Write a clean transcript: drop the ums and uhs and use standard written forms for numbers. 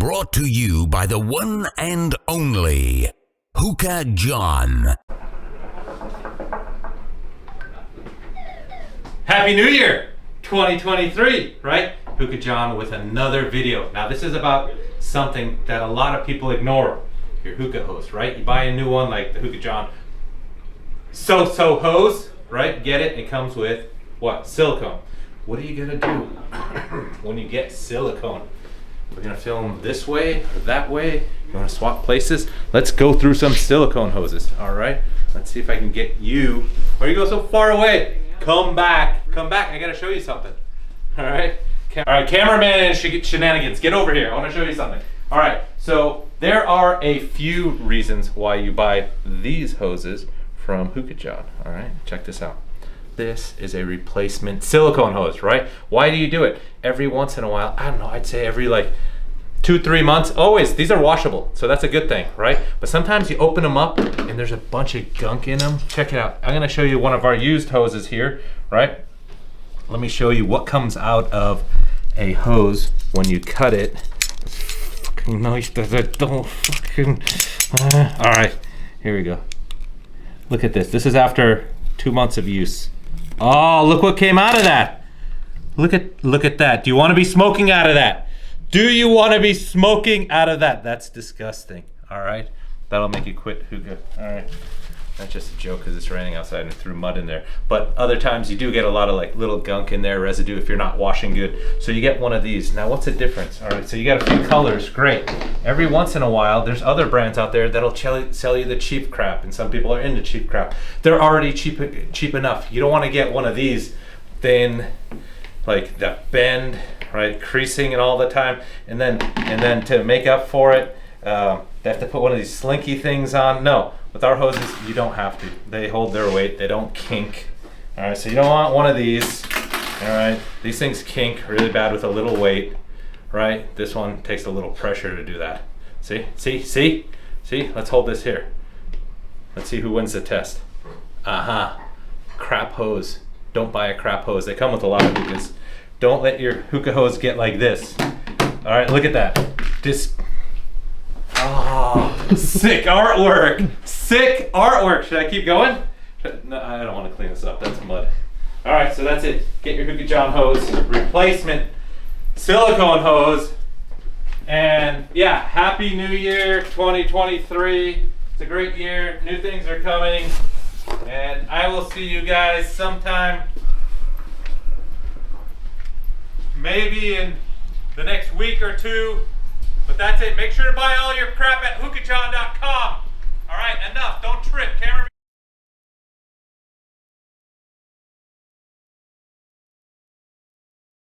brought to you by the one and only HookahJohn. Happy New Year 2023, right? HookahJohn with another video. Now this is about something that a lot of people ignore. Your hookah hose, right? You buy a new one like the HookahJohn so hose, right? Get it, it comes with what? Silicone. What are you gonna do when you get silicone? We're gonna film this way or that way. You wanna swap places? Let's go through some silicone hoses, all right? Let's see if I can get you. Why you go so far away? Come back, I gotta show you something. All right, cameraman and shenanigans, get over here. I wanna show you something. All right, so there are a few reasons why you buy these hoses from HookahJohn, all right? Check this out. This is a replacement silicone hose, right? Why do you do it? Every once in a while, I don't know, I'd say every like 2-3 months, always. These are washable, so that's a good thing, right? But sometimes you open them up and there's a bunch of gunk in them. Check it out. I'm gonna show you one of our used hoses here, right? Let me show you what comes out of a hose when you cut it. Fucking nice that I don't fucking... all right, here we go. Look at this. This is after 2 months of use. Oh, look what came out of that. Look at that. Do you want to be smoking out of that? Do you want to be smoking out of that? That's disgusting. All right. That'll make you quit hookah. All right. That's just a joke because it's raining outside and threw mud in there. But other times you do get a lot of like little gunk in there, residue if you're not washing good. So you get one of these. Now what's the difference? All right, so you got a few colors, great. Every once in a while, there's other brands out there that'll sell you the cheap crap, and some people are into cheap crap. They're already cheap enough. You don't want to get one of these, then like the bend, right, creasing and all the time, and then to make up for it, they have to put one of these slinky things on. No. With our hoses, you don't have to. They hold their weight, they don't kink. All right, so you don't want one of these. All right, these things kink really bad with a little weight, right? This one takes a little pressure to do that. See? Let's hold this here. Let's see who wins the test. Crap hose. Don't buy a crap hose. They come with a lot of hookahs. Don't let your hookah hose get like this. All right, look at that. Oh, sick artwork. Sick artwork. Should I keep going? No, I don't want to clean this up. That's mud. All right, so that's it. Get your HookahJohn hose, replacement silicone hose. And yeah, Happy New Year 2023. It's a great year. New things are coming. And I will see you guys sometime, maybe in the next week or two. But that's it. Make sure to buy all your crap at